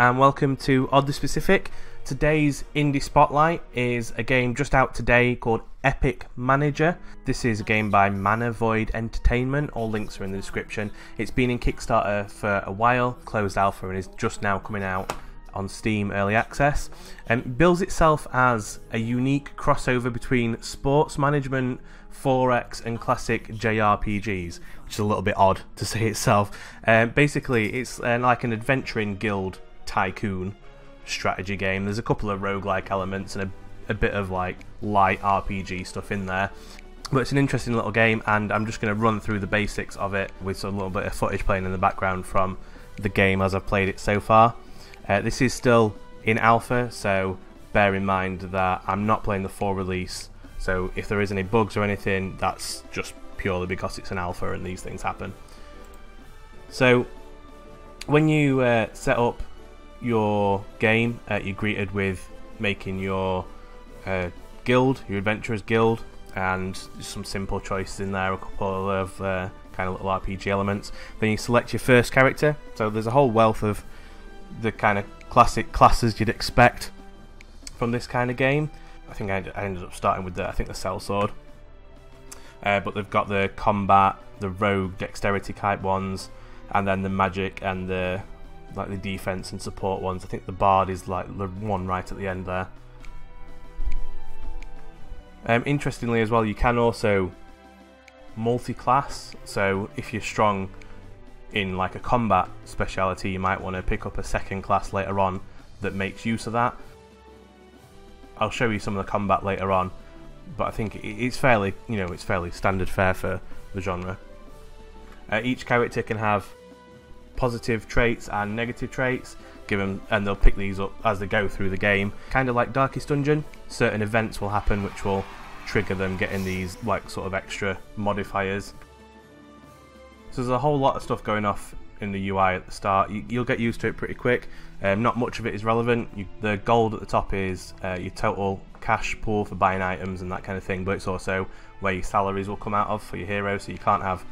and welcome to Oddly Specific. Today's indie spotlight is a game just out today called Epic Manager. This is a game by ManaVoid Entertainment. All links are in the description. It's been in Kickstarter for a while, closed alpha, and is just now coming out on Steam Early Access. It bills itself as a unique crossover between sports management, 4X and classic JRPGs, which is a little bit odd to say itself. Basically, it's like an adventuring guild tycoon strategy game. There's a couple of roguelike elements and a bit of like light RPG stuff in there. But it's an interesting little game, and I'm just going to run through the basics of it with a little bit of footage playing in the background from the game as I've played it so far. This is still in alpha, so bear in mind that I'm not playing the full release, so if there is any bugs or anything, that's just purely because it's an alpha and these things happen. So when you set up your game, you're greeted with making your guild, your adventurers guild, and some simple choices in there, a couple of kind of little RPG elements. Then you select your first character, so there's a whole wealth of the kind of classic classes you'd expect from this kind of game. I think I ended up starting with the sellsword, but they've got the combat, the rogue dexterity type ones, and then the magic and the defense and support ones. I think the bard is like the one right at the end there. Interestingly as well, you can also multi-class, so if you're strong in like a combat speciality, you might want to pick up a second class later on that makes use of that. I'll show you some of the combat later on, but I think it's fairly, it's fairly standard fare for the genre. Each character can have positive traits and negative traits, and they'll pick these up as they go through the game. Kind of like Darkest Dungeon, certain events will happen which will trigger them getting these like sort of extra modifiers. So there's a whole lot of stuff going off in the UI at the start. You'll get used to it pretty quick. Not much of it is relevant. The gold at the top is your total cash pool for buying items and that kind of thing, but it's also where your salaries will come out of for your heroes, so you can't have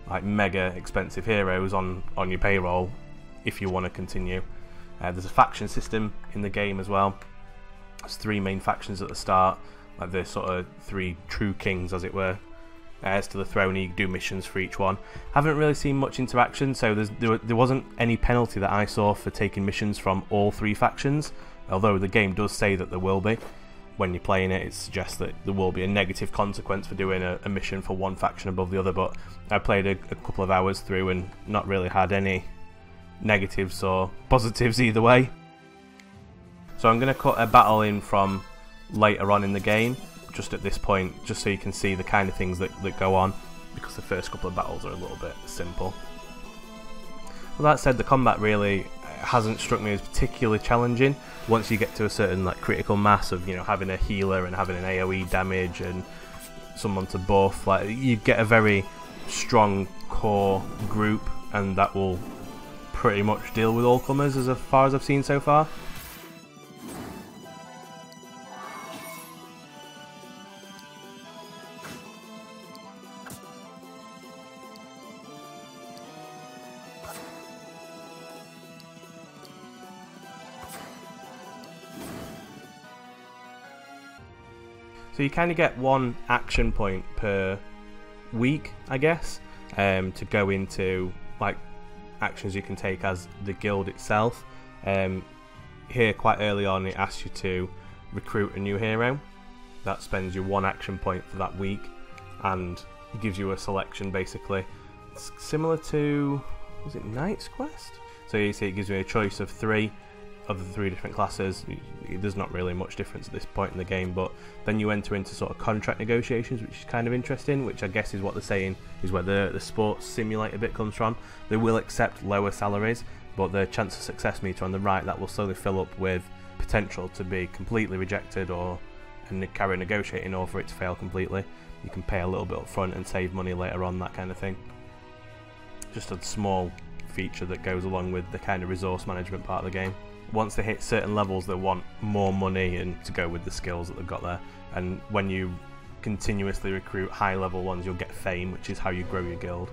like mega expensive heroes on your payroll if you want to continue. There's a faction system in the game as well. There's three main factions at the start, like the sort of three true kings as it were. Heirs to the throne, you do missions for each one. Haven't really seen much interaction, so there wasn't any penalty that I saw for taking missions from all three factions, although the game does say that there will be. When you're playing it, it suggests that there will be a negative consequence for doing a mission for one faction above the other, but I played a couple of hours through and not really had any negatives or positives either way. So I'm going to cut a battle in from later on in the game, just at this point, just so you can see the kind of things that go on, because the first couple of battles are a little bit simple. Well, that said, the combat really hasn't struck me as particularly challenging. Once you get to a certain like critical mass of having a healer and having an AoE damage and someone to buff, like you get a very strong core group, and that will pretty much deal with all comers as far as I've seen so far. So you kind of get one action point per week, I guess, to go into like actions you can take as the guild itself. Here quite early on it asks you to recruit a new hero. That spends you one action point for that week, and it gives you a selection basically. It's similar to, was it Knight's Quest? So you see it gives you a choice of three of the three different classes. There's not really much difference at this point in the game, but then you enter into sort of contract negotiations, which is kind of interesting, which I guess is what they're saying is where the sports simulator bit comes from. They will accept lower salaries, but the chance of success meter on the right, that will slowly fill up with potential to be completely rejected or carry negotiating, or for it to fail completely. You can pay a little bit up front and save money later on, that kind of thing. Just a small feature that goes along with the kind of resource management part of the game. Once they hit certain levels, they want more money and to go with the skills that they've got there. And when you continuously recruit high level ones, you'll get fame, which is how you grow your guild.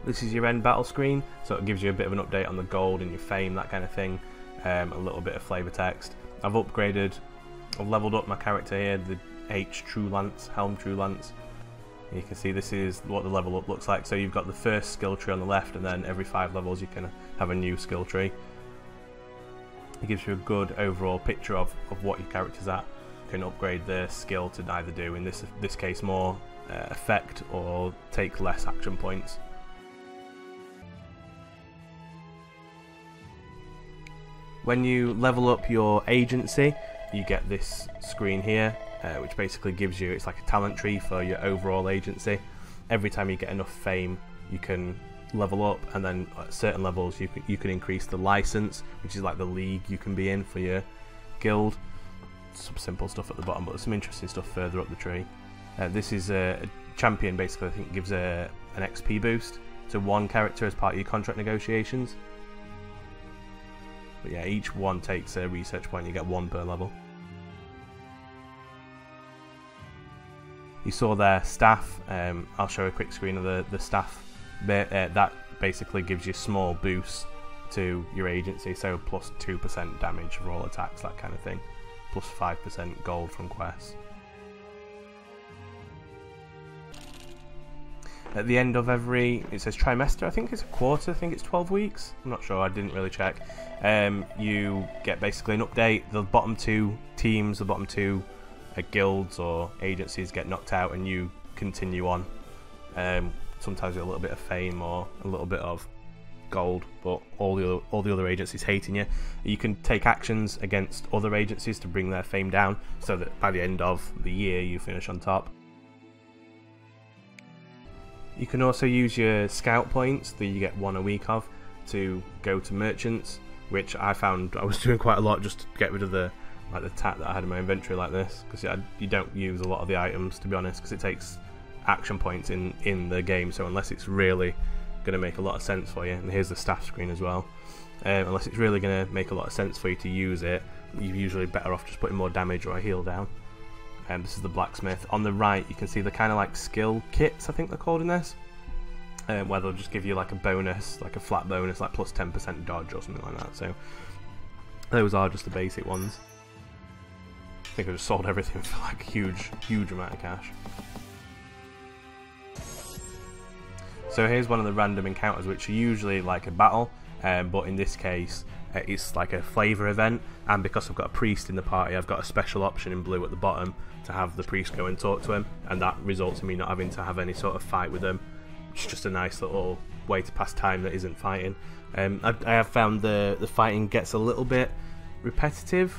This is your end battle screen, so it gives you a bit of an update on the gold and your fame, that kind of thing, a little bit of flavour text. I've leveled up my character here, the H True Lance, Helm True Lance. You can see this is what the level up looks like. So you've got the first skill tree on the left, and then every 5 levels you can have a new skill tree. It gives you a good overall picture of what your character's at. You can upgrade the skill to either do, in this case, more effect or take less action points. When you level up your agency, you get this screen here, which basically gives you, it's like a talent tree for your overall agency. Every time you get enough fame, you can level up, and then at certain levels you can increase the license, which is like the league you can be in for your guild. Some simple stuff at the bottom, but there's some interesting stuff further up the tree. This is a champion, basically, I think gives an XP boost to one character as part of your contract negotiations. But yeah, each one takes a research point, you get 1 per level. You saw their staff, I'll show a quick screen of the staff bit. That basically gives you small boosts to your agency, so plus 2% damage for all attacks, that kind of thing, plus 5% gold from quests. At the end of every, it says trimester, I think it's a quarter, I think it's 12 weeks, I'm not sure, I didn't really check. You get basically an update. The bottom 2 teams, the bottom 2 guilds or agencies get knocked out, and you continue on. Sometimes with a little bit of fame or a little bit of gold, but all the other agencies hating you. You can take actions against other agencies to bring their fame down, so that by the end of the year you finish on top. You can also use your scout points that you get 1 a week of to go to merchants, which I found I was doing quite a lot just to get rid of the tat that I had in my inventory like this, because you don't use a lot of the items, to be honest, because it takes action points in the game. So unless it's really going to make a lot of sense for you, and here's the staff screen as well, unless it's really going to make a lot of sense for you to use it, you're usually better off just putting more damage or a heal down. This is the blacksmith. On the right you can see the kind of like skill kits, I think they're called in this, where they'll just give you like a bonus, like a flat bonus, like plus 10% dodge or something like that. So those are just the basic ones. I think I just sold everything for like a huge amount of cash. So here's one of the random encounters, which are usually like a battle, but in this case it's like a flavour event, and because I've got a priest in the party, I've got a special option in blue at the bottom to have the priest go and talk to him, and that results in me not having to have any sort of fight with him, which is just a nice little way to pass time that isn't fighting. I have found the fighting gets a little bit repetitive.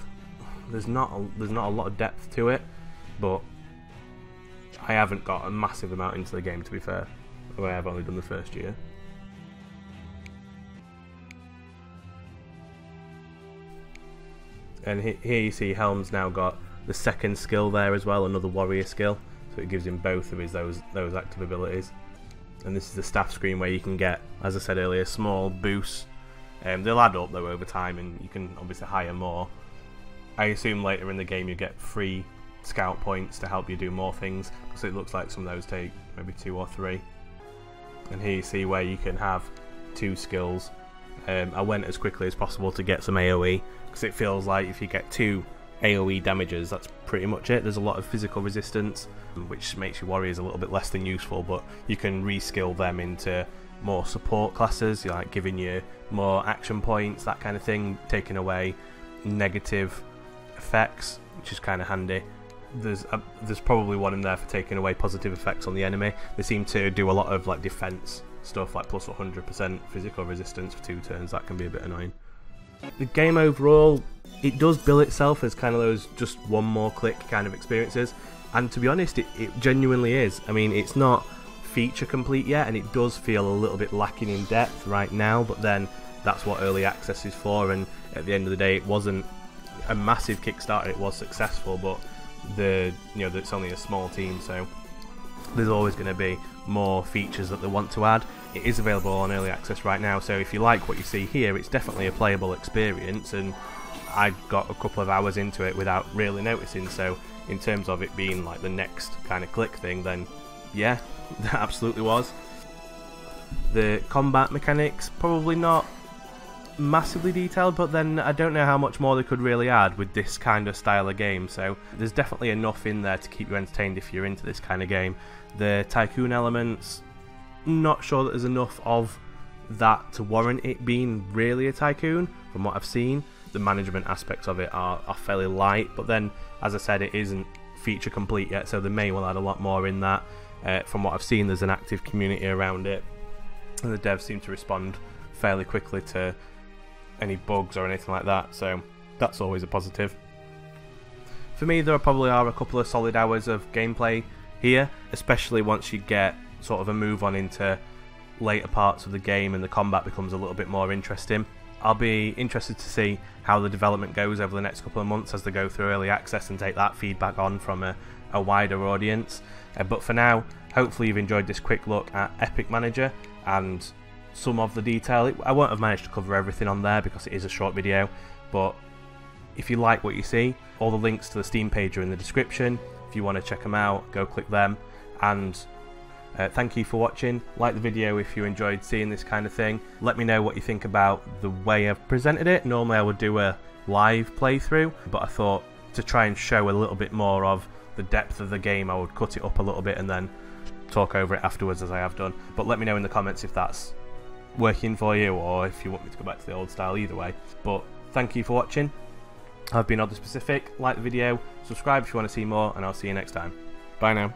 There's not a lot of depth to it, but I haven't got a massive amount into the game, to be fair. I have only done the first year. And here you see Helm's now got the second skill there as well, another warrior skill, so it gives him both of his those active abilities. And this is the staff screen where you can get, as I said earlier, small boosts. They'll add up though over time, and you can obviously hire more. I assume later in the game you get free scout points to help you do more things, so it looks like some of those take maybe 2 or 3. And here you see where you can have 2 skills. I went as quickly as possible to get some AoE, because it feels like if you get 2 AoE damages, that's pretty much it. There's a lot of physical resistance, which makes your warriors a little bit less than useful, but you can reskill them into more support classes, like giving you more action points, that kind of thing, taking away negative effects, which is kind of handy. There's probably one in there for taking away positive effects on the enemy. They seem to do a lot of like defense stuff, like plus 100% physical resistance for 2 turns. That can be a bit annoying. The game overall, it does bill itself as kind of those just one more click kind of experiences, and to be honest, it genuinely is. I mean, it's not feature complete yet, and it does feel a little bit lacking in depth right now, but then that's what early access is for, and at the end of the day it wasn't a massive Kickstarter, it was successful, but it's only a small team, so there's always going to be more features that they want to add. It is available on early access right now, so if you like what you see here, it's definitely a playable experience, and I got a couple of hours into it without really noticing. So in terms of it being like the next kind of click thing, then yeah, that absolutely was. The combat mechanics, probably not massively detailed, but then I don't know how much more they could really add with this kind of style of game, so there's definitely enough in there to keep you entertained if you're into this kind of game. The tycoon elements, not sure that there's enough of that to warrant it being really a tycoon from what I've seen. The management aspects of it are fairly light, but then as I said, it isn't feature complete yet, so they may well add a lot more in that. From what I've seen, there's an active community around it, and the devs seem to respond fairly quickly to any bugs or anything like that, so that's always a positive. For me, there probably are a couple of solid hours of gameplay here, especially once you get sort of a move on into later parts of the game and the combat becomes a little bit more interesting. I'll be interested to see how the development goes over the next couple of months as they go through early access and take that feedback on from a wider audience. But for now, hopefully you've enjoyed this quick look at Epic Manager and some of the detail. I won't have managed to cover everything on there because it is a short video, but if you like what you see, all the links to the Steam page are in the description. If you want to check them out, go click them. And thank you for watching. Like the video if you enjoyed seeing this kind of thing. Let me know what you think about the way I've presented it. Normally I would do a live playthrough, but I thought to try and show a little bit more of the depth of the game, I would cut it up a little bit and then talk over it afterwards, as I have done. But let me know in the comments if that's working for you or if you want me to go back to the old style. Either way, but thank you for watching. I've been Oddly Specific. Like the video, subscribe if you want to see more, and I'll see you next time. Bye now.